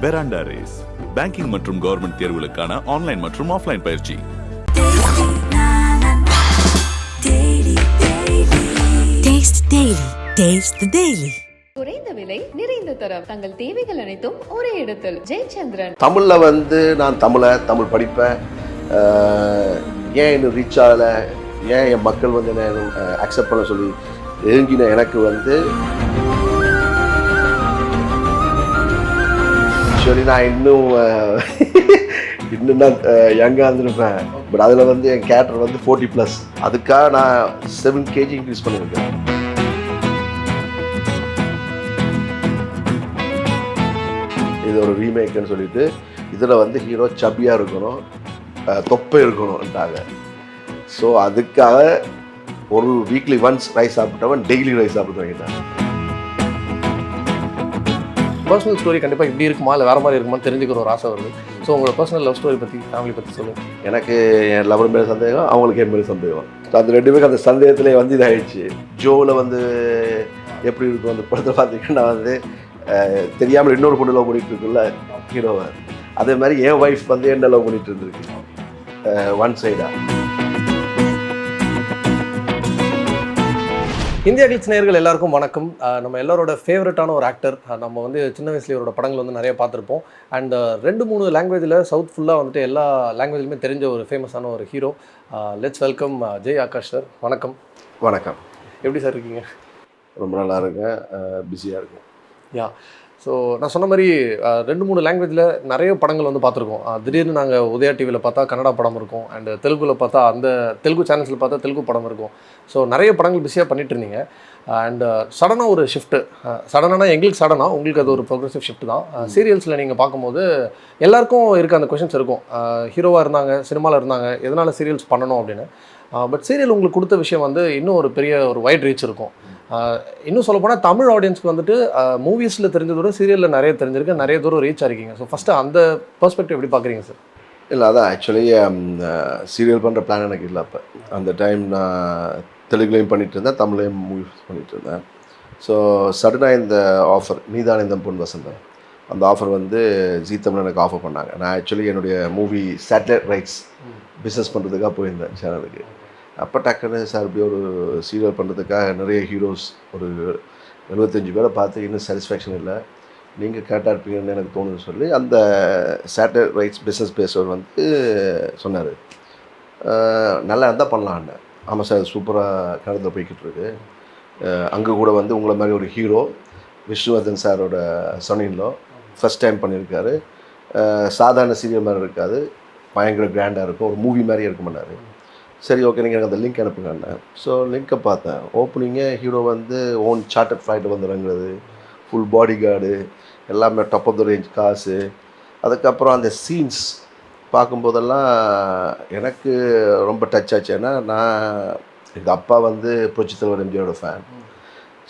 பெராண்டா race banking மற்றும் government தேர்வுகளுக்கான online மற்றும் ஆஃப்லைன் பயிற்சி. குறைந்த விலை நிறைந்த தரம் தங்கள் தேவைகள் அனைத்தும் ஒரே இடத்தில். ஜெயச்சந்திரன். தமிழில் நான் தமிழ் படிப்பேன். ஏன் இன்னும் ரீச் ஆகலை, ஏன் என் மக்கள் என்ன அக்செப்ட் பண்ண சொல்லி ஏங்கின எனக்கு ஆக்சுவலி நான் இன்னும் நான் யங்காக இருந்திருப்பேன். பட் அதில் என் கேரக்டர் 40+. அதுக்காக நான் 7 kg இன்க்ரீஸ் பண்ணியிருக்கேன். இது ஒரு ரீமேக்குன்னு சொல்லிட்டு இதில் ஹீரோ சப்பியாக இருக்கணும், தொப்பை இருக்கணும்ட்டாங்க. ஸோ அதுக்காக ஒரு வீக்லி ஒன்ஸ் ரைஸ் சாப்பிட்டவன் டெய்லி ரைஸ் சாப்பிட்டு வாங்கிட்டாங்க. பர்சனல் ஸ்டோரி கண்டிப்பாக இப்படி இருக்குமா இல்லை வேறு மாதிரி இருக்குமான்னு தெரிஞ்சுக்கிற ஒரு ஆசை வருது. ஸோ உங்களோட பர்சனல் லவ் ஸ்டோரி பற்றி, ஃபேமிலி பற்றி சொல்லுங்கள். எனக்கு என் லவர் மேலே சந்தேகம், அவங்களுக்கு என் மேலே சந்தேகம். அந்த 2 பேருக்கு அந்த சந்தேகத்திலே இதாகிடுச்சு. ஜோவில் எப்படி இருக்கும் அந்த படத்தில் பார்த்தீங்கன்னா தெரியாமல் இன்னொரு பொண்ணு லவ் பண்ணிட்டு இருக்குல்ல ஹீரோவை, அதே மாதிரி என் ஒய்ஃப் என்ன லவ் பண்ணிட்டு இருந்திருக்கு ஒன் சைடா. இந்தியா கிளிட்ஸ் நேயர்கள் எல்லாருக்கும் வணக்கம். நம்ம எல்லாரோட ஃபேவரட்டான ஒரு ஆக்டர். நம்ம சின்ன வயசுல இவரோட படங்கள் நிறைய பார்த்துருப்போம். அண்ட் 2-3 லாங்குவேஜில் சவுத் ஃபுல்லாக எல்லா லாங்குவேஜ்லையுமே தெரிஞ்ச ஒரு ஃபேமஸான ஒரு hero. Let's welcome Jai Akash sir. வணக்கம். வணக்கம். எப்படி சார் இருக்கீங்க? ரொம்ப நல்லா இருக்கேன், பிஸியாக இருக்கேன். யா, ஸோ நான் சொன்ன மாதிரி 2-3 லாங்குவேஜில் நிறைய படங்கள் பார்த்துருக்கோம். திடீர்னு நாங்கள் உதயா டிவியில் பார்த்தா கன்னடா படம் இருக்கும், அண்ட் தெலுங்கில் பார்த்தா அந்த தெலுங்கு சேனல்ஸில் பார்த்தா தெலுங்கு படம் இருக்கும். ஸோ நிறைய படங்கள் பிஸியாக பண்ணிட்டு இருந்தீங்க. அண்ட் சடனாக ஒரு ஷிஃப்ட்டு, சடனாக எங்களுக்கு சடனாக, உங்களுக்கு அது ஒரு ப்ரோக்ரெசிவ் ஷிஃப்ட் தான். சீரியல்ஸில் நீங்கள் பார்க்கும்போது எல்லாருக்கும் இருக்க அந்த கொஷின்ஸ் இருக்கும். ஹீரோவாக இருந்தாங்க, சினிமாவில் இருந்தாங்க, எதனால் சீரியல்ஸ் பண்ணணும் அப்படின்னு. பட் சீரியல் உங்களுக்கு கொடுத்த விஷயம் இன்னும் ஒரு பெரிய ஒரு வைட் ரீச் இருக்கும். இன்னும் சொல்லப்போனால் தமிழ் ஆடியன்ஸ்க்கு மூவிஸில் தெரிஞ்சதோட சீரியலில் நிறைய தெரிஞ்சிருக்கு, நிறைய தூரம் ரீச் ஆகிருக்கீங்க. ஸோ ஃபஸ்ட்டு அந்த பெர்ஸ்பெக்டிவ் எப்படி பார்க்குறீங்க சார்? இல்லை, அதான் ஆக்சுவலி சீரியல் பண்ணுற பிளான் எனக்கு இல்லை. அப்போ அந்த டைம் நான் தெலுங்குலையும் பண்ணிகிட்டு இருந்தேன், தமிழ்லையும் மூவிஸ் பண்ணிகிட்டு இருந்தேன். ஸோ சடனாக இந்த ஆஃபர் நீதான் இந்த பொன் வசந்தன், அந்த ஆஃபர் ஜீ தமிழ் எனக்கு ஆஃபர் பண்ணாங்க. நான் ஆக்சுவலி என்னுடைய மூவி சேட்டலைட் ரைட்ஸ் பிஸ்னஸ் பண்ணுறதுக்காக போயிருந்தேன் சேனலுக்கு. அப்போ டக்குன்னு சார் இப்படி ஒரு சீரியல் பண்ணுறதுக்காக நிறைய ஹீரோஸ் ஒரு 75 பேரை பார்த்து இன்னும் சாட்டிஸ்ஃபேக்ஷன் இல்லை, நீங்கள் கரெக்டாக இருப்பீங்கன்னு எனக்கு தோணுன்னு சொல்லி அந்த சேட்டலைட் ரைட்ஸ் பிஸ்னஸ் பேசுவர் சொன்னார், நல்லா இருந்தால் பண்ணலான்னு. ஆமாம் சார், சூப்பராக கடந்து போய்கிட்டு இருக்கு. அங்கே கூட உங்களை மாதிரி ஒரு ஹீரோ விஷ்ணுவர்தன் சாரோட சனின்லோ ஃபஸ்ட் டைம் பண்ணியிருக்காரு. சாதாரண சீரியல் மாதிரி இருக்காது, பயங்கர கிராண்டாக இருக்கும், ஒரு மூவி மாதிரியே இருக்க மாட்டார். சரி, ஓகே, நீங்கள் எனக்கு அந்த லிங்க் அனுப்புங்கண்ணே. ஸோ லிங்க்கை பார்த்தேன். ஓப்பனிங்கே ஹீரோ ஓன் சார்ட்டர்ட் ஃப்ளைட் இறங்குறது, ஃபுல் பாடி கார்டு எல்லாமே டாப் ஆஃப் த ரேஞ்ச் காசு. அதுக்கப்புறம் அந்த சீன்ஸ் பார்க்கும்போதெல்லாம் எனக்கு ரொம்ப டச் ஆச்சு. ஏன்னா எங்கள் அப்பா புரட்சித் தலைவர் எம்ஜிஆரோட ஃபேன்.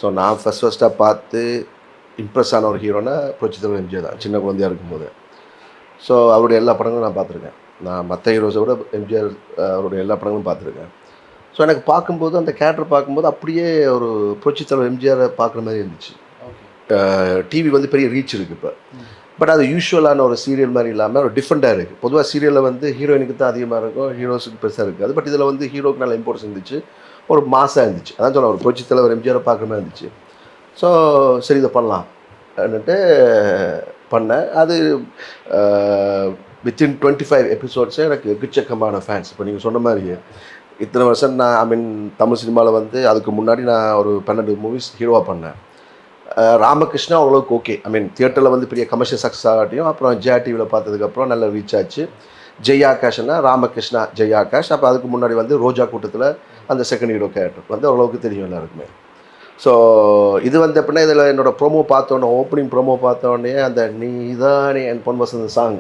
ஸோ நான் ஃபஸ்ட்டாக பார்த்து இம்ப்ரெஸ் ஆன ஒரு ஹீரோனா புரட்சித் தலைவர் எம்ஜிஆர் தான், சின்ன குழந்தையாக இருக்கும்போது. ஸோ அவருடைய எல்லா படங்களும் நான் பார்த்துருக்கேன். நான் மற்ற ஹீரோஸை விட எம்ஜிஆர் அவருடைய எல்லா படங்களும் பார்த்துருக்கேன். ஸோ எனக்கு பார்க்கும்போது அந்த கேரக்டர் பார்க்கும்போது அப்படியே ஒரு புரட்சித் தலைவர் எம்ஜிஆரை பார்க்குற மாதிரி இருந்துச்சு. டிவி பெரிய ரீச் இருக்குது இப்போ. பட் அது யூஸ்வலான ஒரு சீரியல் மாதிரி இல்லாமல் ஒரு டிஃப்ரெண்ட்டாக இருக்குது. பொதுவாக சீரியலில் ஹீரோயினுக்கு தான் அதிகமாக இருக்கும், ஹீரோஸுக்கு பெருசாக இருக்காது. பட் இதில் ஹீரோக்கு நல்ல இம்பார்ட்டன்ஸ் இருந்துச்சு, ஒரு மாசாக இருந்துச்சு. அதான் சொல்ல ஒரு புரட்சித் தலைவர் எம்ஜிஆரை பார்க்குற மாதிரி இருந்துச்சு. ஸோ சரி, இதை பண்ணலாம் அப்படின்ட்டு பண்ணேன். அது வித்தின் 25 எபிசோட்ஸே எனக்கு எக்கச்சக்கமான ஃபேன்ஸ். இப்போ நீங்கள் சொன்ன மாதிரி இத்தனை வருஷம் நான் தமிழ் சினிமாவில் அதுக்கு முன்னாடி நான் ஒரு 12 மூவிஸ் ஹீரோவாக பண்ணேன். ராமகிருஷ்ணா ஓரளவுக்கு ஓகே, தியேட்டரில் பெரிய கமர்ஷியல் சக்ஸஸ் ஆகாட்டியும் அப்புறம் ஜெயா டிவியில் பார்த்ததுக்கப்புறம் நல்ல ரீச் ஆச்சு. ஜெய் ஆகாஷ்னா ராமகிருஷ்ணா ஜெய் ஆகாஷ். அப்போ அதுக்கு முன்னாடி ரோஜா கூட்டத்தில் அந்த செகண்ட் ஹீரோ கேரக்டர் ஓரளவுக்கு தெரியும் எல்லாருக்குமே. ஸோ இது எப்படின்னா இதில் என்னோடய ப்ரோமோ பார்த்தோன்னே, ஓப்பனிங் ப்ரோமோ பார்த்தோடனே அந்த நீதானே என் பொன் வசந்த சாங்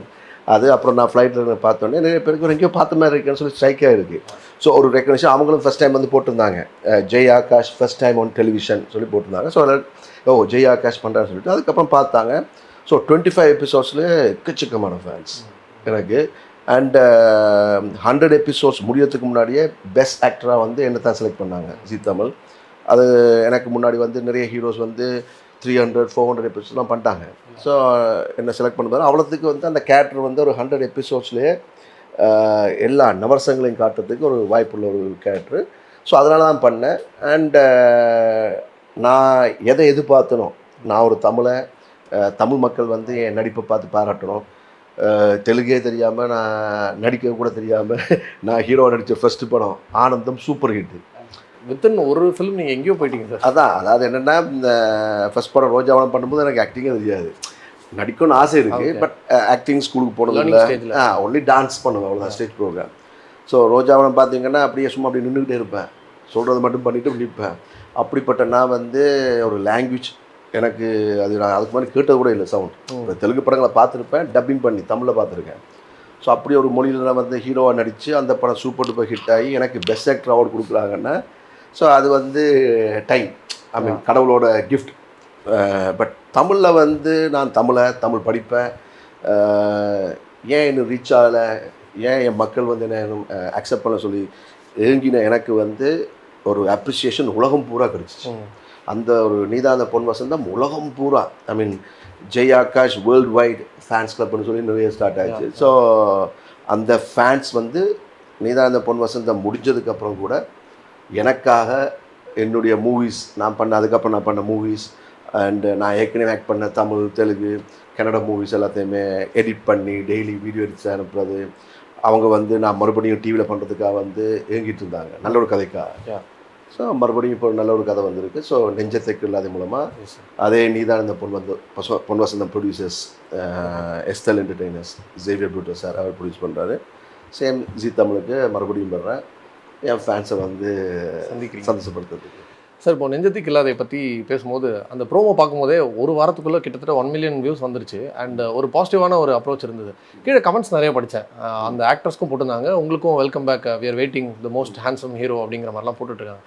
அது, அப்புறம் நான் ஃப்ளைட்டில் பார்த்தோன்னே நிறைய பேருக்கு எங்கேயோ பார்த்த மாதிரி இருக்குன்னு சொல்லி ஸ்ட்ரைக்காக இருக்குது. ஸோ ஒரு ரெக்கக்னிஷன் அவங்களும் ஃபஸ்ட் டைம் போட்டிருந்தாங்க, Jai Akash first time on television சொல்லி போட்டிருந்தாங்க. ஸோ ஜெய் ஆகாஷ் பண்ணுறான்னு சொல்லிட்டு அதுக்கப்புறம் பார்த்தாங்க. ஸோ 25 எபிசோட்ஸில் எக்கச்சக்கமான ஃபேன்ஸ் எனக்கு. அண்ட் 100 எபிசோட்ஸ் முடியறதுக்கு முன்னாடியே பெஸ்ட் ஆக்டராக என்ன தான் செலக்ட் பண்ணாங்க ஜீ தமிழ். அது எனக்கு முன்னாடி நிறைய ஹீரோஸ் 300-400 எபிசோட்லாம் பண்ணிட்டாங்க. ஸோ என்ன செலக்ட் பண்ணும்போது அவ்வளோத்துக்கு வந்து அந்த கேரக்டர் வந்து ஒரு 100 எபிசோட்ஸ்லேயே எல்லா நவரசங்களையும் காட்டுறதுக்கு ஒரு வாய்ப்புள்ள ஒரு கேரக்டரு. ஸோ அதனால தான் பண்ணேன். அண்டு நான் எதை எதிர்பார்த்தனோ, நான் ஒரு தமிழ் மக்கள் வந்து என் நடிப்பை பார்த்து பாராட்டணும். தெலுங்கே தெரியாமல், நான் நடிக்க கூட தெரியாமல் நான் ஹீரோ நடித்த ஃபஸ்ட்டு படம் ஆனந்தம் சூப்பர் ஹிட்டு. வித்தின் ஒரு ஃபிலிம் நீங்கள் எங்கேயோ போயிட்டீங்க சார். அதாவது என்னென்னா, இந்த ஃபஸ்ட் படம் ரோஜாவனம் பண்ணும்போது எனக்கு ஆக்டிங்கே தெரியாது. நடிக்கணும்னு ஆசை இருக்குது, பட் ஆக்டிங் ஸ்கூலுக்கு போனது இல்லை. ஒன்லி டான்ஸ் பண்ணுவேன், அவ்வளோதான், ஸ்டேஜ் ப்ரோக்ராம். ஸோ ரோஜாவனம் பார்த்தீங்கன்னா அப்படியே சும்மா அப்படி நின்றுக்கிட்டே இருப்பேன், சொல்கிறது மட்டும் பண்ணிவிட்டு நிற்பேன். அப்படிப்பட்ட நான் வந்து ஒரு லாங்குவேஜ் எனக்கு நான் அதுக்கு முன்னாடி கேட்டது கூட இல்லை. சவுண்ட் தெலுங்கு படங்களை பார்த்துருப்பேன், டப்பிங் பண்ணி தமிழில் பார்த்துருக்கேன். ஸோ அப்படி ஒரு மொழியில் நான் வந்து ஹீரோவாக நடித்து அந்த படம் சூப்பர் டூப்பர் ஹிட் ஆகி எனக்கு பெஸ்ட் ஆக்டர் அவார்டு கொடுக்குறாங்கன்னா, ஸோ அது வந்து டைம், ஐ மீன் கடவுளோட கிஃப்ட். பட் தமிழில் வந்து நான் தமிழ் படிப்பேன். ஏன் இன்னும் ரீச் ஆகலை, ஏன் என் மக்கள் வந்து என்ன அக்செப்ட் பண்ண சொல்லி ஏங்கின எனக்கு வந்து ஒரு அப்ரிசியேஷன் உலகம் பூரா கிடச்சிச்சு. அந்த ஒரு நீதான் அந்த பொன் வசந்தம் உலகம் பூரா, I mean Jai Akash world wide fans கிளப்னு சொல்லி நிறைய ஸ்டார்ட் ஆச்சு. ஸோ அந்த ஃபேன்ஸ் வந்து நீதான் அந்த பொன் வசந்தம் முடிஞ்சதுக்கப்புறம் கூட எனக்காக என்னுடைய மூவிஸ் அதுக்கப்புறம் நான் பண்ண மூவிஸ் அண்டு நான் ஏற்கனவே ஆக்ட் பண்ண தமிழ், தெலுங்கு, கன்னட மூவிஸ் எல்லாத்தையுமே எடிட் பண்ணி டெய்லி வீடியோ எடிட்ஸ் அனுப்புறது, அவங்க வந்து நான் மறுபடியும் டிவியில் பண்ணுறதுக்காக வந்து ஏங்கிட்டு இருந்தாங்க, நல்ல ஒரு கதைக்காக. ஸோ மறுபடியும் இப்போ நல்ல ஒரு கதை வந்திருக்கு. ஸோ நெஞ்சத்தைக்கு இல்லாத மூலமாக அதே நீதான் இந்த பொன் வசந்தம் ப்ரொடியூசர்ஸ், எஸ்தல் என்டர்டெய்னர்ஸ், ஜேவியர் ப்ரூட்டோ சார் அவர் ப்ரொடியூஸ் பண்ணுறாரு. சேம் ஜி தமிழுக்கு மறுபடியும் பண்ணுறேன், என் ஃபேன்ஸை வந்து சந்தோஷப்படுத்துறதுக்கு. சார், இப்போ நெஞ்சத்துக்கு இல்லாதை பற்றி பேசும்போது அந்த ப்ரோமோ பார்க்கும்போதே ஒரு வாரத்துக்குள்ளே கிட்டத்தட்ட 1 மில்லியன் வியூஸ் வந்துருச்சு. அண்ட் ஒரு பாசிட்டிவான ஒரு அப்ரோச் இருந்தது. கீழே கமெண்ட்ஸ் நிறைய படித்தேன். அந்த ஆக்டர்ஸ்க்கும் போட்டிருந்தாங்க, உங்களுக்கும் welcome back, we are waiting the most handsome hero அப்படிங்கிற மாதிரிலாம் போட்டுட்ருக்காங்க.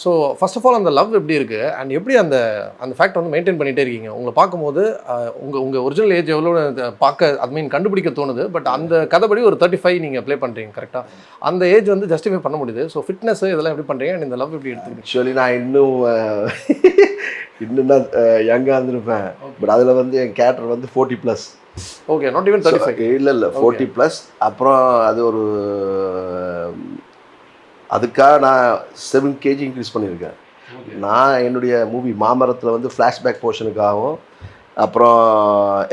ஸோ ஃபர்ஸ்ட் ஆஃப் ஆல் அந்த லவ் எப்படி இருக்குது அண்ட் எப்படி அந்த ஃபேக்ட் வந்து மெயின்டைன் பண்ணிகிட்டே இருக்கீங்க? உங்களை பார்க்கும்போது உங்கள் ஒரிஜினல் ஏஜ் எவ்வளோ பார்க்க அது மீன் கண்டுபிடிக்க தோணுது. பட் அந்த கதைப்படி ஒரு 35 நீங்கள் ப்ளே பண்ணுறீங்க கரெக்டாக. அந்த ஏஜ் வந்து ஜஸ்டிஃபை பண்ண முடியுது. ஸோ ஃபிட்னஸ் இதெல்லாம் எப்படி பண்ணுறீங்க அண்ட் இந்த லவ் எப்படி எடுத்துக்கிட்டு? ஆக்சுவலி நான் இன்னும் தான் யங்காக இருந்திருப்பேன். பட் அதில் வந்து என் கேரக்டர் வந்து 40+. Okay, not even 35. இல்லை 40+. அப்புறம் அது ஒரு அதுக்காக நான் 7 kg இன்க்ரீஸ் பண்ணியிருக்கேன். நான் என்னுடைய மூவி மாமரத்தில் வந்து ஃப்ளாஷ்பேக் போர்ஷனுக்காகவும் அப்புறம்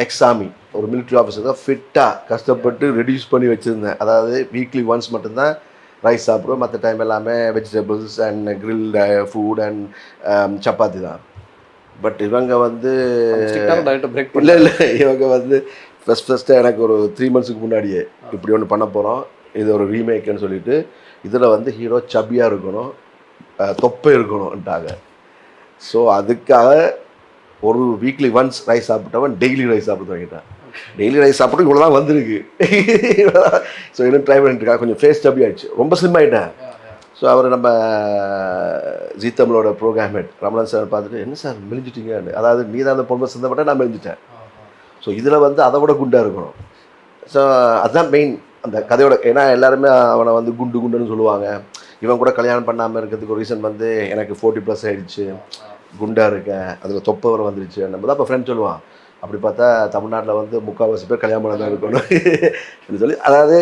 எக்ஸாமி ஒரு மிலிட்ரி ஆஃபீஸருக்காக ஃபிட்டாக கஷ்டப்பட்டு ரெடியூஸ் பண்ணி வச்சுருந்தேன். அதாவது வீக்லி ஒன்ஸ் மட்டும்தான் ரைஸ் சாப்பிடுவோம், மற்ற டைம் எல்லாமே vegetables and grilled food and chapati தான். பட் இவங்க வந்து இல்லை இவங்க வந்து ஃபஸ்ட்டு எனக்கு ஒரு 3 months முன்னாடியே இப்படி ஒன்று பண்ண போகிறோம், இது ஒரு ரீமேக்குன்னு சொல்லிட்டு இதில் வந்து ஹீரோ சப்பியாக இருக்கணும், தொப்பை இருக்கணும்ட்டாங்க. ஸோ அதுக்காக ஒரு வீக்லி ஒன்ஸ் ரைஸ் சாப்பிட்டவன் டெய்லி ரைஸ் சாப்பிட்டு வாங்கிட்டான். டெய்லி ரைஸ் சாப்பிட்டு இவ்வளோ தான் வந்திருக்கு. ஸோ இன்னும் ட்ரை பண்ணிட்டுருக்காங்க, கொஞ்சம் ஃபேஸ் சப்பி ஆகிடுச்சு, ரொம்ப ஸ்லிம் ஆகிட்டேன். ஸோ அவர் நம்ம ஜீ தமிழோட ப்ரோக்ராமேட் ரமணன் சார் பார்த்துட்டு, என்ன சார் மெலிஞ்சிட்டீங்கன்னு. அதாவது நீ தான் அந்த பொண்ணு சந்தப்பட்ட நான் மெலிஞ்சிட்டேன். ஸோ இதில் வந்து அதை விட குண்டாக இருக்கணும். ஸோ அதுதான் மெயின் அந்த கதையோட. ஏன்னா எல்லாருமே அவனை வந்து குண்டுன்னு சொல்லுவாங்க. இவன் கூட கல்யாணம் பண்ணாமல் இருக்கிறதுக்கு ஒரு ரீசன் வந்து எனக்கு 40+ ஆகிடுச்சு, குண்டாக இருக்கேன், அதில் தொப்பை வர வந்துருச்சு நம்ம தான் இப்போ ஃப்ரெண்ட் சொல்லுவான். அப்படி பார்த்தா தமிழ்நாட்டில் வந்து 3/4 பேர் கல்யாணம் பண்ண தான் இருக்கணும் சொல்லி. அதாவது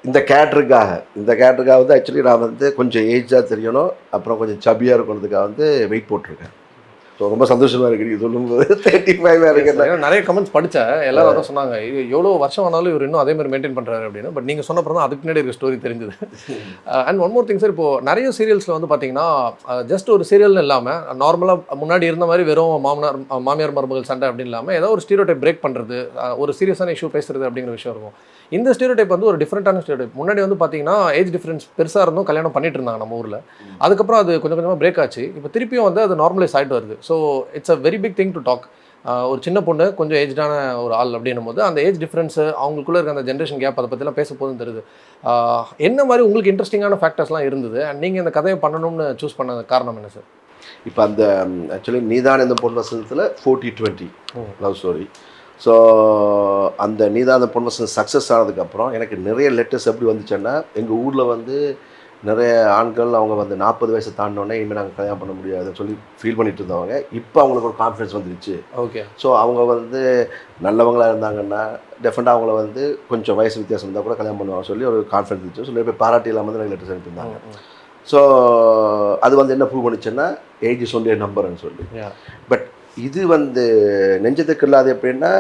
இந்த கேரக்டருக்காக வந்து ஆக்சுவலி நான் வந்து கொஞ்சம் ஏஜாக தெரியணும், அப்புறம் கொஞ்சம் சபியாக இருக்கணுன்றதுக்காக வந்து வெயிட் போட்டிருக்கேன். ஸோ ரொம்ப சந்தோஷமாக இருக்குது நீங்கள் சொல்லும்போது. 35 இருக்குது. நிறைய கமெண்ட்ஸ் படித்தேன், எல்லாரும் அதான் சொன்னாங்க, எவ்வளோ வருஷம் ஆனாலும் இவர் இன்னும் அதே மாதிரி மெயின்டைன் பண்ணுறாரு அப்படின்னு. பட் நீங்கள் சொன்னப்பறம் தான் அதுக்கு முன்னாடி இருக்க ஸ்டோரி தெரிஞ்சுது. And one more thing sir, இப்போது நிறைய சீரியல்ஸில் வந்து பார்த்தீங்கன்னா ஜஸ்ட் ஒரு சீரியல்னு இல்லாமல் நார்மலாக முன்னாடி இருந்த மாதிரி வெறும் மாமியார் மருமகள் சண்டை அப்படின்னு இல்லாமல் ஏதோ ஒரு ஸ்டீரியோடைப் பிரேக் பண்ணுறது, ஒரு சீரியஸான இஷ்யூ பேசுறது அப்படிங்கிற விஷயம் இருக்கும். இந்த ஸ்டீரியோடைப் வந்து ஒரு டிஃப்ரெண்ட்டான ஸ்டீரியோடைப். முன்னாடி வந்து பார்த்தீங்கன்னா ஏஜ் டிஃப்ரென்ஸ் பெருசாக இருந்தும் கல்யாணம் பண்ணிட்டு இருந்தாங்க நம்ம ஊரில். அதுக்கப்புறம் அது கொஞ்சம் கொஞ்சமாக பிரேக் ஆச்சு. இப்போ திருப்பியும் வந்து அது நார்மலைஸ் ஆகிட்டு வருது. So it's a very big thing to talk. ஒரு சின்ன பொண்ணு கொஞ்சம் ஏஜ்டான ஒரு ஆள் அப்படின்னும் போது அந்த ஏஜ் டிஃப்ரென்ஸு, அவங்களுக்குள்ளே இருக்க அந்த ஜென்ரேஷன் கேப், அதை பற்றிலாம் பேச போதும் தெரியுது. என்ன மாதிரி உங்களுக்கு இன்ட்ரெஸ்டிங்கான ஃபேக்டர்ஸ்லாம் இருந்தது அண்ட் நீங்கள் இந்த கதையை பண்ணணும்னு சூஸ் பண்ண காரணம் என்ன சார்? இப்போ அந்த ஆக்சுவலி நீதான் இந்த பொன் வசந்தத்தில் 40-20 லவ் ஸ்டோரி. ஸோ அந்த நீதான் அந்த பொன் வசந்தம் சக்ஸஸ் ஆனதுக்கப்புறம் எனக்கு நிறைய லெட்டர்ஸ் எப்படி வந்துச்சுன்னா, எங்கள் ஊரில் வந்து நிறைய ஆண்கள் அவங்க வந்து 40 வயசு தாண்டினோடனே இனிமேல் நாங்கள் கல்யாணம் பண்ண முடியாதுன்னு சொல்லி ஃபீல் பண்ணிட்டு இருந்தவங்க இப்போ அவங்களுக்கு ஒரு கான்ஃபிடன்ஸ் வந்துருச்சு. ஓகே. ஸோ அவங்க வந்து நல்லவங்களாக இருந்தாங்கன்னா டெஃபினட்டாக அவங்கள வந்து கொஞ்சம் வயசு வித்தியாசம் இருந்தால் கூட கல்யாணம் பண்ணுவாங்க சொல்லி ஒரு கான்ஃபிடன்ஸ் இருந்துச்சு. சொல்லி போய் பாராட்டி இல்லாமல் வந்து எனக்கு லெட்டர்ஸ் அனுப்பியிருந்தாங்க. ஸோ அது வந்து என்ன ப்ரூவ் பண்ணிச்சுன்னா ஏஜ் இஸ் ஒன்லி நம்பர்னு சொல்லி. பட் இது வந்து நெஞ்சத்துக்கு இல்லாத எப்படின்னா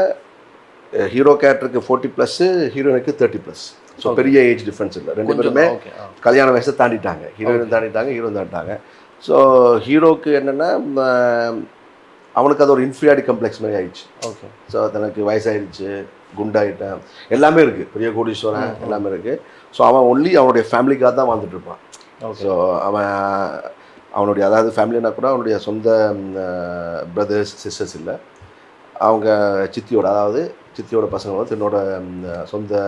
ஹீரோ கேரக்டருக்கு 40+, ஹீரோயினுக்கு 30+. ஸோ பெரிய ஏஜ் டிஃப்ரென்ஸ் இல்லை. ரெண்டு பேருமே கல்யாண வயசை தாண்டிட்டாங்க. ஹீரோயின் தாண்டிட்டாங்க, ஹீரோ தாண்டிட்டாங்க. ஸோ ஹீரோக்கு என்னென்னா அவனுக்கு அது ஒரு இன்ஃபீரியாரிட்டி காம்ப்ளெக்ஸ் மாதிரி ஆயிடுச்சு. ஓகே. ஸோ தனக்கு வயசாகிடுச்சு, குண்டாயிட்டேன், எல்லாமே இருக்குது, பெரிய கோடீஸ்வரன் எல்லாமே இருக்குது. ஸோ அவன் ஒன்லி அவனுடைய ஃபேமிலிக்காக தான் வாழ்ந்துட்டு இருப்பான். ஸோ அவனுடைய அதாவது ஃபேமிலினா கூட அவனுடைய சொந்த பிரதர்ஸ் சிஸ்டர்ஸ் இல்லை, அவங்க சித்தியோட பசங்க வந்து என்னோட சொந்த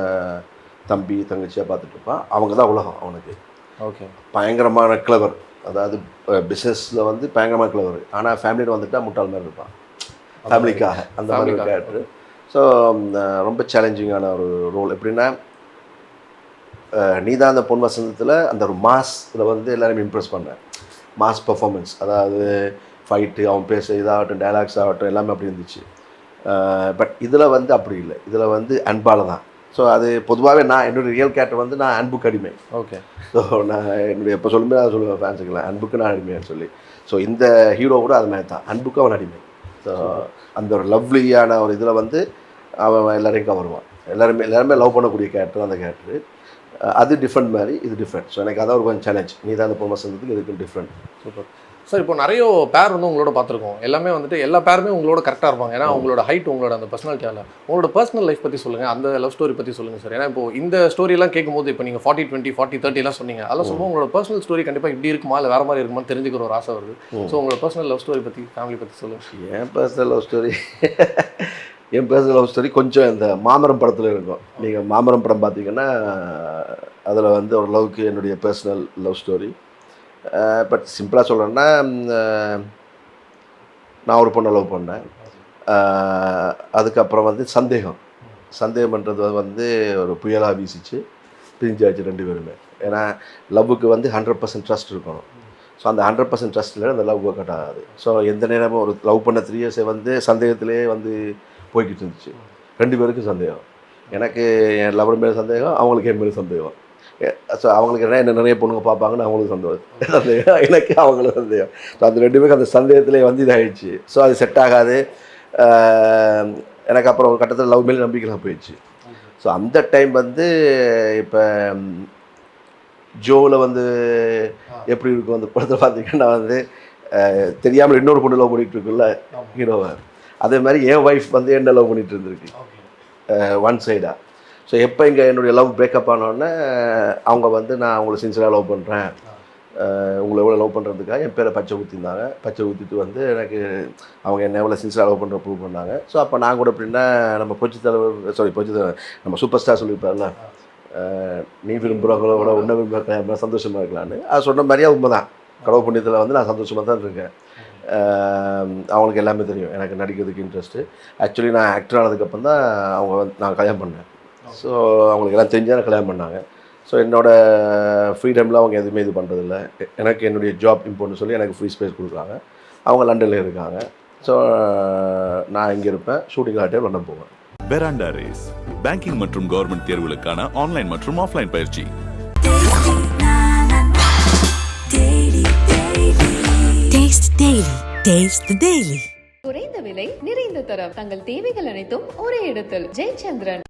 தம்பி தங்கச்சியாக பார்த்துட்டு இருப்பான். அவங்க தான் உலகம் அவனுக்கு. ஓகே. பயங்கரமான கிளவர், அதாவது பிஸ்னஸில் வந்து பயங்கரமான கிளவர். ஆனால் ஃபேமிலியில் வந்துட்டால் முட்டாள் மாதிரி இருப்பான் ஃபேமிலிக்காக, அந்த மாதிரி ஒரு கேரக்டர். ஸோ ரொம்ப சேலஞ்சிங்கான ஒரு ரோல். எப்படின்னா நீ தான் அந்த பொன் வசந்தத்தில் அந்த ஒரு மாஸில் வந்து எல்லாருமே இம்ப்ரெஸ் பண்ணேன். மாஸ் பர்ஃபார்மன்ஸ், அதாவது ஃபைட்டு, அவன் பேச இதாகட்டும், டைலாக்ஸ் ஆகட்டும், எல்லாமே அப்படி இருந்துச்சு. பட் இதில் வந்து அப்படி இல்லை. இதில் வந்து அன்பால் தான். ஸோ அது பொதுவாகவே நான் என்னுடைய ரியல் கேரக்டர் வந்து நான் அன்புக்கு அடிமை. ஓகே. ஸோ நான் என்னுடைய எப்போ சொல்லும்போது அதை சொல்லுவேன் ஃபேன்ஸுக்கெல்லாம், அன்புக்கு நான் அடிமைன்னு சொல்லி. ஸோ இந்த ஹீரோ கூட அது மாதிரி தான், அன்புக்கு அவன் அடிமை. ஸோ அந்த ஒரு லவ்லியான ஒரு இதில் வந்து அவன் எல்லாரையும் கவருவான். எல்லாருமே லவ் பண்ணக்கூடிய கேரக்டர் அந்த கேரக்டர். அது டிஃப்ரெண்ட் மாதிரி, இது டிஃப்ரெண்ட். ஸோ எனக்கு அதான் ஒரு கொஞ்சம் சேலஞ்ச். நீ தான் அந்த பொம்மை சேர்ந்ததுக்கு இதுக்கு டிஃப்ரெண்ட். Super sir. இப்போ நிறைய பேர் வந்து உங்களோட பார்த்துருக்கோம். எல்லாமே வந்துட்டு எல்லா பேருமே உங்களோட கரெக்டாக இருப்பாங்க. ஏன்னா உங்களோட ஹைட், உங்களோட அந்த பர்சனாலிட்டியால். உங்களோட பர்சனல் லைஃப் பற்றி சொல்லுங்கள், அந்த லவ் ஸ்டோரி பற்றி சொல்லுங்கள் சார். ஏன்னா இப்போ இந்த ஸ்டோரியெல்லாம் கேட்கும்போது இப்போ நீங்கள் 40-20, 40-30 சொன்னீங்க. அதெல்லாம் சொல்லுவோம். உங்களோட பர்சனல் ஸ்டோரி கண்டிப்பாக இப்படி இருக்குமா இல்லை வேறு மாதிரி இருக்குமான்னு தெரிஞ்சுக்கிற ஒரு ஆசை வருது. ஸோ உங்களோட பர்சனல் லவ் ஸ்டோரி பற்றி, ஃபேமிலி பற்றி சொல்லுங்கள். என் பர்சனல் லவ் ஸ்டோரி கொஞ்சம் இந்த மாமரம் படத்தில் இருக்கும். நீங்கள் மாமரம் படம் பார்த்தீங்கன்னா அதில் வந்து ஒரு லவ்க்கு என்னுடைய பர்சனல் லவ் ஸ்டோரி. பட் சிம்பிளாக சொல்கிறேன்னா நான் ஒரு பொண்ணை லவ் பண்ணேன். அதுக்கப்புறம் வந்து சந்தேகம்ன்றது வந்து ஒரு புயலாக வீசிச்சு, பிரிஞ்சாச்சு ரெண்டு பேருமே. ஏன்னா லவ்வுக்கு வந்து 100% ட்ரஸ்ட் இருக்கணும். ஸோ அந்த 100% ட்ரஸ்ட்டில் அந்த லவ் ஒர்க் அவுட் ஆகாது. ஸோ எந்த நேரமும் ஒரு லவ் பண்ண 3 இயர்ஸை வந்து சந்தேகத்திலே வந்து போய்கிட்டு இருந்துச்சு. ரெண்டு பேருக்கும் சந்தேகம். எனக்கு என் லவர் மேலே சந்தேகம், அவங்களுக்கு என் மேலே சந்தேகம். ஸோ அவங்களுக்கு என்ன நிறைய பொண்ணுங்க பார்ப்பாங்கன்னு அவங்களுக்கு சந்தேகம், எனக்கு அவங்களுக்கு சந்தேகம். ஸோ அந்த ரெண்டு பேருக்கு அந்த சந்தேகத்திலே வந்து இதாகிடுச்சு. ஸோ அது செட் ஆகாது. எனக்கு அப்புறம் ஒரு கட்டத்தில் லவ் மேலே நம்பிக்கைலாம் போயிடுச்சு. ஸோ அந்த டைம் வந்து இப்போ ஜோவில் வந்து எப்படி இருக்கும் அந்த படத்தில் பார்த்தீங்கன்னா வந்து தெரியாமல் இன்னொரு பொண்ணு லவ் பண்ணிகிட்டு இருக்குல்ல ஹீரோவை, அதே மாதிரி என் ஒய்ஃப் வந்து என்ன லவ் பண்ணிகிட்டு இருந்திருக்கு ஒன் சைடாக. ஸோ எப்போ இங்கே என்னுடைய லவ் பிரேக்கப் ஆனோடனே அவங்க வந்து நான் அவங்கள சின்சியராக லவ் பண்ணுறேன், உங்களை எவ்வளோ லவ் பண்ணுறதுக்காக என் பேரை பச்சை ஊற்றிருந்தாங்க. பச்சை ஊற்றிட்டு வந்து எனக்கு அவங்க என்ன எவ்வளோ சின்சியராக லவ் பண்ணுற ப்ரூவ் பண்ணாங்க. ஸோ அப்போ நான் கூட எப்படின்னா நம்ம பொச்சித்தலைவர் நம்ம சூப்பர் ஸ்டார் சொல்லியிருப்பார்ல, நீ விரும்புகிறவங்களோட உன்னை விரும்புகிற சந்தோஷமாக இருக்கலான்னு. அது சொன்ன மாதிரியே உண்மை தான். கடவுள் புண்ணியத்தில் வந்து நான் சந்தோஷமாக தான் இருக்கேன். அவங்களுக்கு எல்லாமே தெரியும் எனக்கு நடிக்கிறதுக்கு இன்ட்ரெஸ்ட்டு. ஆக்சுவலி நான் ஆக்டர் ஆனதுக்கப்புறம் தான் அவங்க வந்து நான் கல்யாணம் பண்ணேன். ஸோ அவங்களுக்கு எல்லாம் தெரிஞ்சால் கல்யாணம் பண்ணாங்க. ஸோ என்னோடய ஃப்ரீடமில் அவங்க எதுவுமே இது பண்ணுறதில்ல. எனக்கு என்னுடைய ஜாப் இம்பார்ட்னு சொல்லி எனக்கு ஃப்ரீ ஸ்பேஸ் கொடுக்குறாங்க. அவங்க லண்டனில் இருக்காங்க. ஸோ நான் இங்கே இருப்பேன், ஷூட்டிங் ஆகிட்டே லண்டன் போவேன். பெராண்டா ரேஸ் பேங்கிங் மற்றும் கவர்மெண்ட் தேர்வுகளுக்கான ஆன்லைன் மற்றும் ஆஃப்லைன் பயிற்சி. குறைந்த விலை, நிறைந்த தரம், தங்கள் தேவைகள் அனைத்தும் ஒரே இடத்தில். ஜெயச்சந்திரன்.